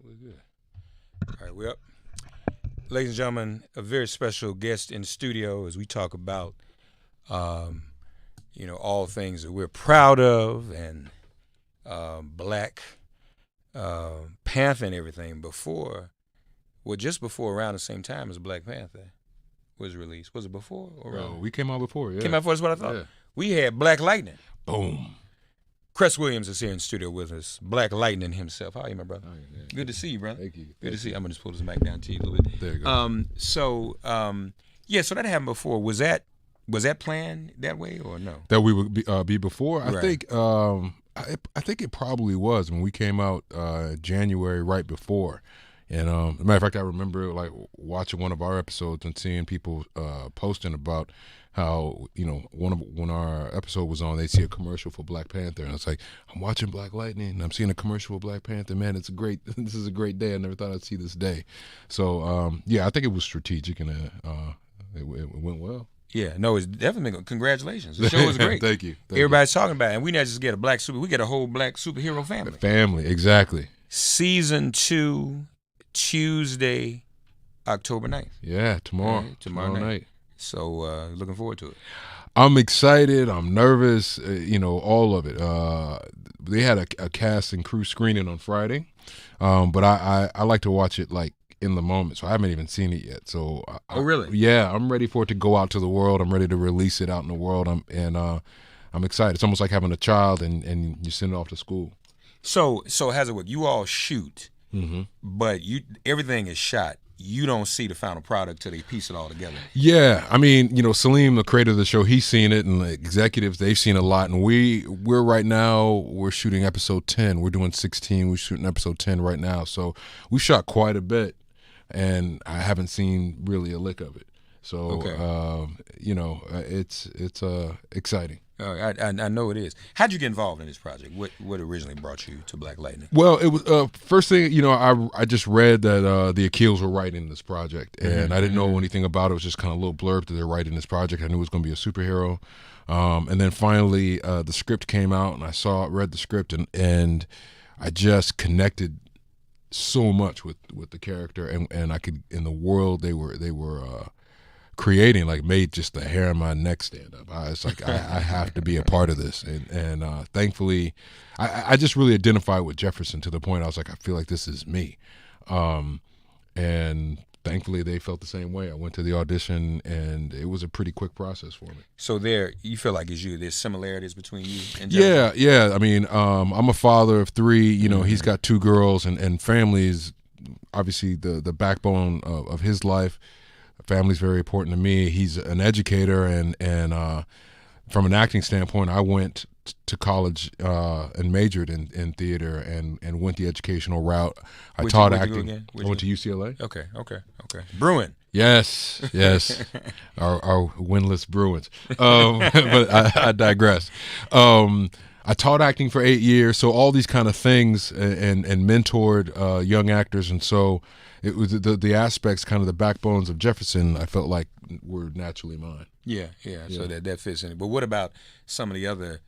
We're good. All right, we're up. Ladies and gentlemen, a very special guest in the studio as we talk about, all things that we're proud of and Black Panther and everything just before around the same time as Black Panther was released. Was it before or around? We came out before, yeah. Came out before, that's what I thought. Yeah. We had Black Lightning. Boom. Cress Williams is here in the studio with us. Black Lightning himself. How are you, my brother? Yeah. Good to see you, brother. Thank you. Good to see you. I'm going to just pull this mic down to you a little bit. There you go. So that happened before. Was that planned that way or no? That we would be before? Right. I think it probably was when we came out January right before. And as a matter of fact, I remember like watching one of our episodes and seeing people posting about how, when our episode was on, they see a commercial for Black Panther, and it's like, I'm watching Black Lightning and I'm seeing a commercial for Black Panther. Man, this is a great day. I never thought I'd see this day. So I think it was strategic and it went well. Yeah, no, it's definitely congratulations. The show was great. Thank you. Everybody's talking about it, and we not just get we get a whole Black superhero family. Family, exactly. Season 2, Tuesday, October 9th. Yeah, tomorrow. Right, tomorrow night. So looking forward to it. I'm excited. I'm nervous. All of it. They had a cast and crew screening on Friday, but I like to watch it like in the moment. So I haven't even seen it yet. So oh really? Yeah, I'm ready for it to go out to the world. I'm ready to release it out in the world. I'm excited. It's almost like having a child and you send it off to school. So how's it work? You all shoot, but everything is shot. You don't see the final product till they piece it all together. Yeah, I mean, Salim, the creator of the show, he's seen it, and the executives, they've seen a lot. And we're right now, we're shooting episode 10. We're doing 16. We're shooting episode 10 right now. So we shot quite a bit, and I haven't seen really a lick of it. So, it's exciting. I know it is. How'd you get involved in this project? What originally brought you to Black Lightning? Well, it was first thing, I just read that the Akils were writing this project, and I didn't know anything about it. It was just kind of a little blurb that they're writing this project. I knew it was going to be a superhero, and then finally the script came out, and I read the script, and I just connected so much with the character, and I could, in the world they were creating, like, made just the hair on my neck stand up. I was like, I have to be a part of this, and thankfully, I just really identified with Jefferson to the point I was like, I feel like this is me, and thankfully they felt the same way. I went to the audition, and it was a pretty quick process for me. So you feel like there's similarities between you and Jefferson? Yeah. I mean, I'm a father of 3. He's got 2 girls, and family is obviously the backbone of his life. Family's very important to me. He's an educator, and from an acting standpoint, I went to college and majored in theater and went the educational route. I taught acting. I went to UCLA. Okay. Bruin. Yes. our winless Bruins. But I digress. I taught acting for 8 years, so all these kind of things, and mentored young actors, and so it was the aspects, kind of the backbones of Jefferson, I felt like were naturally mine. Yeah. So that fits in it. But what about some of the other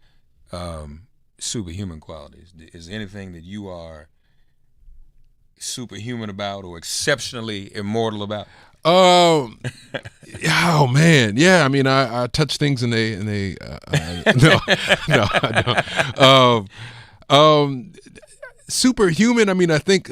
superhuman qualities? Is there anything that you are superhuman about or exceptionally immortal about? Oh man, yeah. I mean, I touch things and they no, I don't. Superhuman. I mean, I think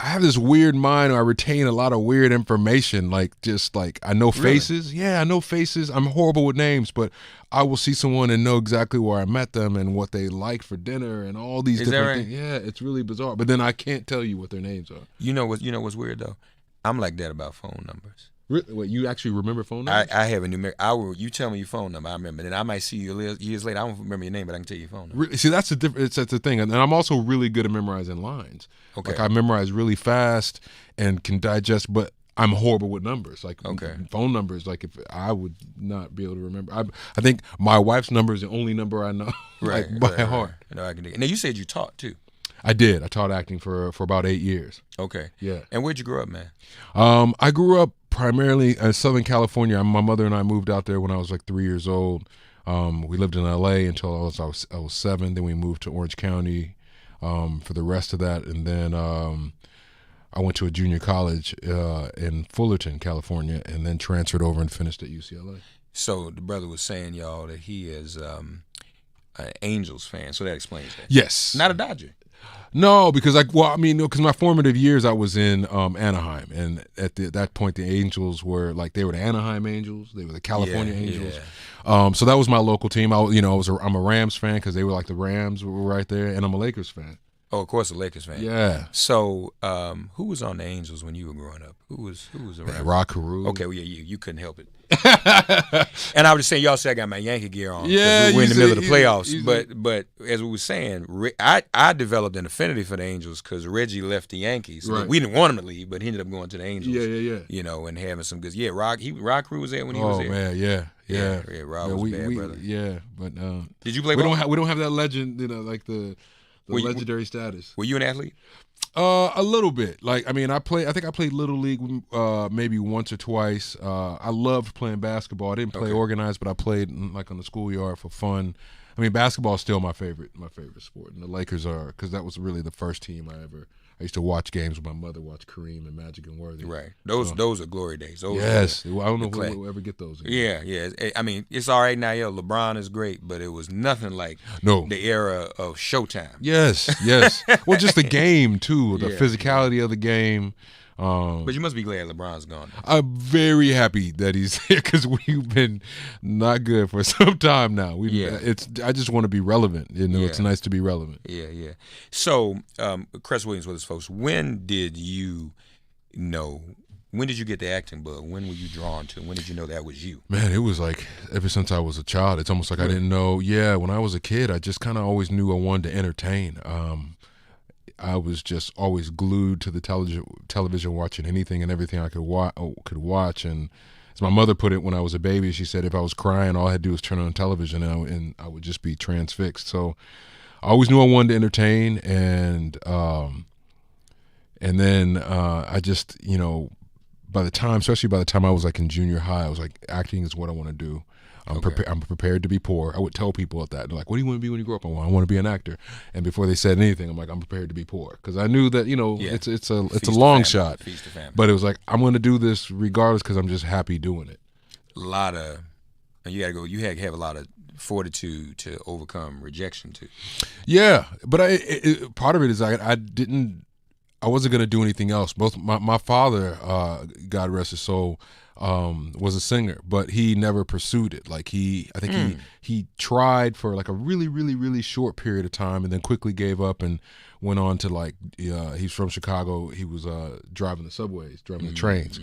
I have this weird mind. I retain a lot of weird information. Like, just like, I know faces. Really? Yeah, I know faces. I'm horrible with names, but I will see someone and know exactly where I met them and what they liked for dinner and all these different things. Yeah, it's really bizarre. But then I can't tell you what their names are. You know what's weird though? I'm like that about phone numbers. Really? Wait, you actually remember phone numbers? I have a numeric. You tell me your phone number, I remember. Then I might see you years later. I don't remember your name, but I can tell you your phone number. Really? See, that's the thing. And I'm also really good at memorizing lines. Okay. Like, I memorize really fast and can digest, but I'm horrible with numbers. Like, phone numbers, like, if I would not be able to remember. I think my wife's number is the only number I know, by heart. No, I can do it. Now, you said you taught too. I did. I taught acting for about 8 years. Okay. Yeah. And where'd you grow up, man? I grew up primarily in Southern California. My mother and I moved out there when I was like 3 years old. We lived in LA until I was 7. Then we moved to Orange County, for the rest of that, and then I went to a junior college in Fullerton, California, and then transferred over and finished at UCLA. So the brother was saying, y'all, that he is an Angels fan, so that explains that. Yes. Not a Dodger. No, because because my formative years I was in Anaheim, and at that point the Angels were they were the Anaheim Angels, they were the California Angels. Yeah. So that was my local team. I'm a Rams fan because they were like the Rams were right there, and I'm a Lakers fan. Oh, of course, a Lakers fan. Yeah. So, who was on the Angels when you were growing up? Who was around? Rock Carew. Okay, well, yeah, you couldn't help it. And I was just saying, y'all say I got my Yankee gear on. Yeah, we're in the middle of the playoffs. But as we were saying, I developed an affinity for the Angels because Reggie left the Yankees. Right. We didn't want him to leave, but he ended up going to the Angels. Yeah. You know, and having some good. Yeah, Rock Carew was there when he was there. Oh man, yeah. Rock was bad, brother. Yeah, but did you play ball? We don't have that legend, like the legendary status. Were you an athlete? A little bit. I think I played Little League maybe once or twice. I loved playing basketball. I didn't play organized, but I played on the schoolyard for fun. I mean, basketball is still my favorite sport, and the Lakers are, because that was really the first team I used to watch games with my mother, watch Kareem and Magic and Worthy. Right. Those are glory days. Yes. I don't know if we'll ever get those again. Yeah. I mean, it's all right now. Yeah, LeBron is great, but it was nothing like the era of Showtime. Yes. Well, just the game, too, the physicality of the game. But you must be glad LeBron's gone. I'm very happy that he's here because we've been not good for some time now. I just want to be relevant. It's nice to be relevant. Yeah. So, Cress Williams with us, folks. When did you get the acting bug? When were you drawn to? When did you know that was you? Man, it was ever since I was a child. It's almost like I didn't know. Yeah, when I was a kid, I just kind of always knew I wanted to entertain. I was just always glued to the television, watching anything and everything I could watch. And as my mother put it, when I was a baby, she said if I was crying, all I had to do was turn on television, and I would just be transfixed. So I always knew I wanted to entertain, and then I just, especially by the time I was in junior high, I was like, acting is what I want to do. I'm prepared to be poor. I would tell people at that. They're like, what do you want to be when you grow up? I want to be an actor. And before they said anything, I'm like, I'm prepared to be poor. Because I knew that, it's a long shot. But it was like, I'm going to do this regardless because I'm just happy doing it. You had to have a lot of fortitude to overcome rejection too. Yeah. But part of it is I wasn't going to do anything else. Both my father, God rest his soul, was a singer, but he never pursued it. He tried for a really, really, really short period of time, and then quickly gave up and went on to he's from Chicago. He was driving the subways, driving the trains,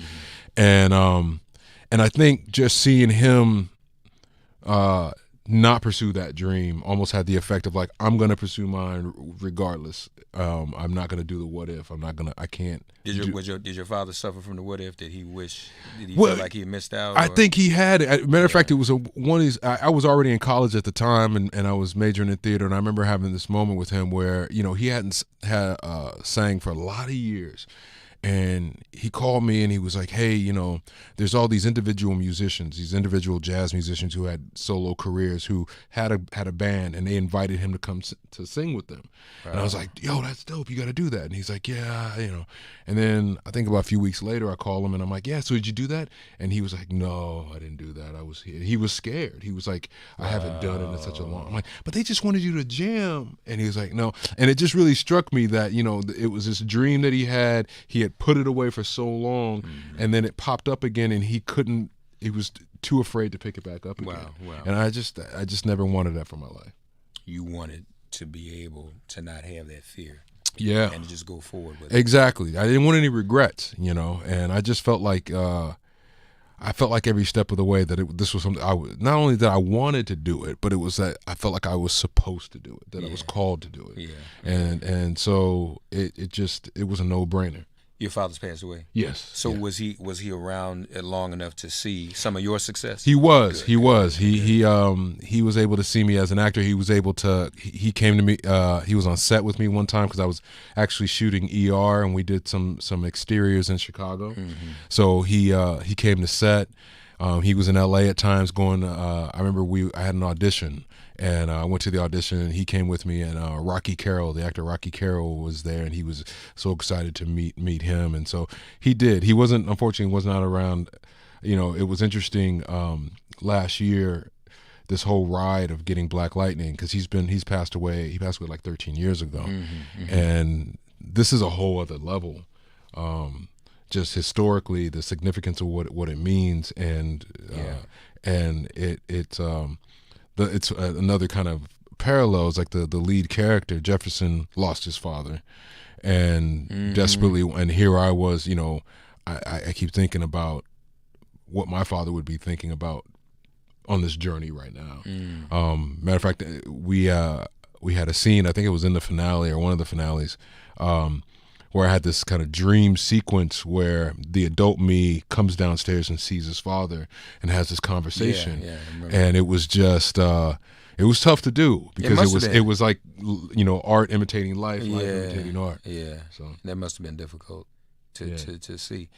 and I think just seeing him not pursue that dream almost had the effect of I'm going to pursue mine regardless. I'm not going to do the what if. I can't. Did your father suffer from the what if? Did he feel like he missed out? I think he had. Matter of fact, it was one of these. I was already in college at the time, and I was majoring in theater, and I remember having this moment with him where he hadn't sang for a lot of years. And he called me and he was like, hey, there's all these individual musicians, these individual jazz musicians who had solo careers, who had a band, and they invited him to come to sing with them. Right. And I was like, yo, that's dope. You got to do that. And he's like, yeah, And then I think about a few weeks later, I call him and I'm like, yeah, so did you do that? And he was like, no, I didn't do that. He was scared. He was like, I haven't done it in such a long. I'm like, but they just wanted you to jam. And he was like, no. And it just really struck me that, it was this dream that he had put it away for so long, and then it popped up again, and he was too afraid to pick it back up again. Wow. And I just never wanted that for my life. You wanted to be able to not have that fear. Yeah. And to just go forward with it. Exactly. I didn't want any regrets, and I just felt like every step of the way that this was something not only that I wanted to do it, but it was that I felt like I was supposed to do it, that I was called to do it. Yeah. And so it was a no-brainer. Your father's passed away? Yes. So was he around long enough to see some of your success? He was. Good. He was. He was able to see me as an actor. He was able to. He came to me. He was on set with me one time because I was actually shooting ER, and we did some exteriors in Chicago. Mm-hmm. So he came to set. He was in LA at times going. I remember I had an audition, And I went to the audition, and he came with me, and Rocky Carroll, the actor Rocky Carroll, was there, and he was so excited to meet him. And so he did. He unfortunately was not around. It was interesting last year, this whole ride of getting Black Lightning, because he's passed away. He passed away like 13 years ago. And this is a whole other level. Just historically, the significance of what it means, and it's another kind of parallels, like the lead character Jefferson lost his father, and desperately, and here I was, I keep thinking about what my father would be thinking about on this journey right now. Matter of fact, we had a scene, I think it was in the finale or one of the finales, where I had this kind of dream sequence where the adult me comes downstairs and sees his father and has this conversation. And it was just it was tough to do, because it was like, art imitating life, life imitating art. So that must have been difficult to see.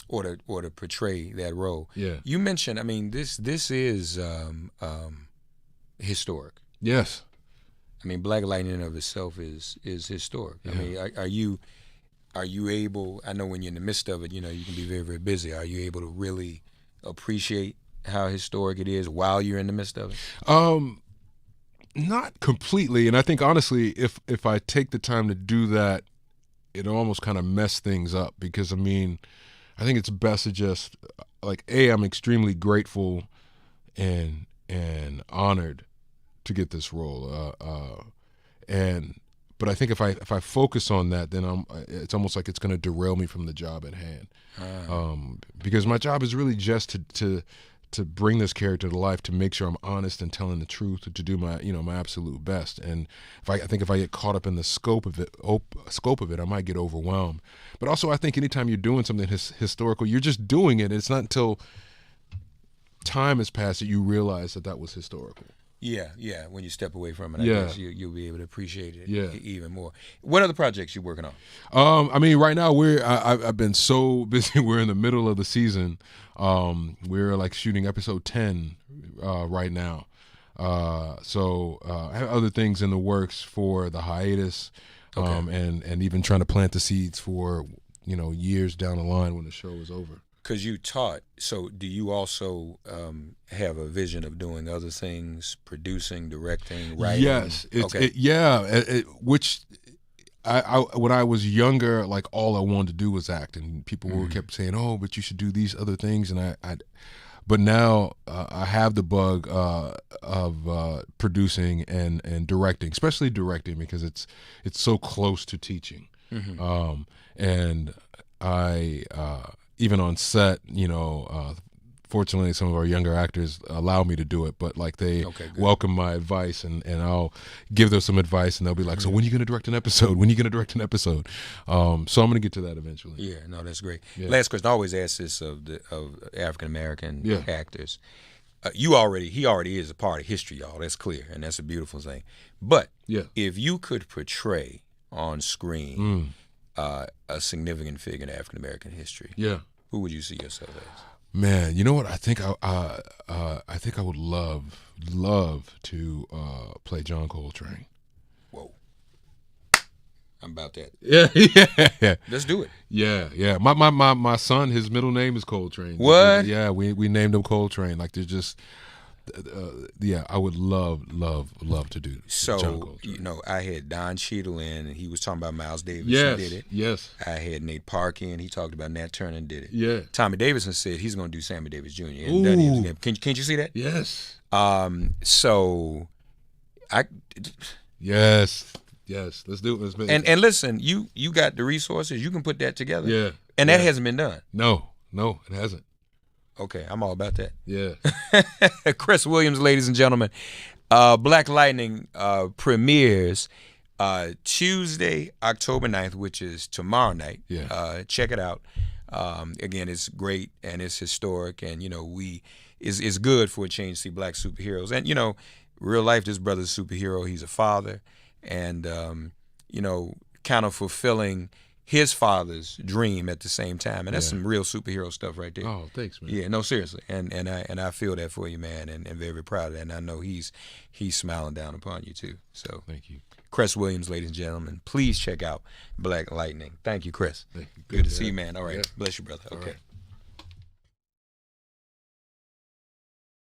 Or to portray that role. You mentioned, I mean, this is historic. Yes. I mean, Black Lightning of itself is historic. I mean, are you able? I know when you're in the midst of it, you can be very, very busy. Are you able to really appreciate how historic it is while you're in the midst of it? Not completely, and I think honestly, if I take the time to do that, it almost kind of mess things up, because I mean, I think it's best to just, like, I'm extremely grateful and honored to get this role. But I think if I focus on that, then it's almost like it's going to derail me from the job at hand. Because my job is really just to bring this character to life, to make sure I'm honest and telling the truth, to do my my absolute best. And I think if I get caught up in the scope of it, I might get overwhelmed. But also, I think anytime you're doing something historical, you're just doing it. It's not until time has passed that you realize that was historical. Yeah. When you step away from it, I guess you'll be able to appreciate it even more. What other projects you working on? I mean, right now I've been so busy. We're in the middle of the season. We're like shooting episode 10 right now. So I have other things in the works for the hiatus, and even trying to plant the seeds for years down the line when the show is over. Because you taught, so do you also have a vision of doing other things, producing, directing, writing? Yes. Which when I was younger, like, all I wanted to do was act, and people kept saying, "Oh, but you should do these other things," and but now I have the bug of producing and directing, especially directing, because it's so close to teaching, and I. Even on set, fortunately, some of our younger actors allow me to do it, but like they welcome my advice, and I'll give them some advice, and they'll be like, "So when are you going to direct an episode? When are you going to direct an episode?" So I'm going to get to that eventually. Yeah, no, that's great. Last question, I always ask this of African American actors. He already is a part of history, y'all. That's clear, and that's a beautiful thing. But if you could portray on screen a significant figure in African American history, who would you see yourself as? Man, you know what? I think I would love to play John Coltrane. Whoa, I'm about that. Yeah. Let's do it. Yeah. My son, his middle name is Coltrane. What? Yeah, we named him Coltrane. Like, there's just. I would love to do so John Coltrane. I had Don Cheadle in, and he was talking about Miles Davis. Yes, he did it. Yes. I had Nate Park in, he talked about Nat Turner and did it. Yeah. Tommy Davidson said he's going to do Sammy Davis Jr. And can't you see that? Yes. So I. Yes. Let's do it. And listen, you got the resources. You can put that together. Yeah. And that hasn't been done. No, it hasn't. Okay, I'm all about that. Yeah. Cress Williams, ladies and gentlemen. Black Lightning premieres Tuesday, October 9th, which is tomorrow night. Yeah. Check it out. Again, it's great and it's historic, and it's good for a change to see black superheroes. And real life, this brother's a superhero. He's a father, and kind of fulfilling his father's dream at the same time, and that's Yeah. some real superhero stuff right there. Oh, thanks, man. Yeah, no, seriously, and I feel that for you, man, and very proud of that. And I know he's smiling down upon you too. So Thank you. Cress Williams, ladies and gentlemen, please check out Black Lightning. Thank you, Chris. Thank you. Good to see you, man. All right, Yeah. bless you, brother. All Okay. right.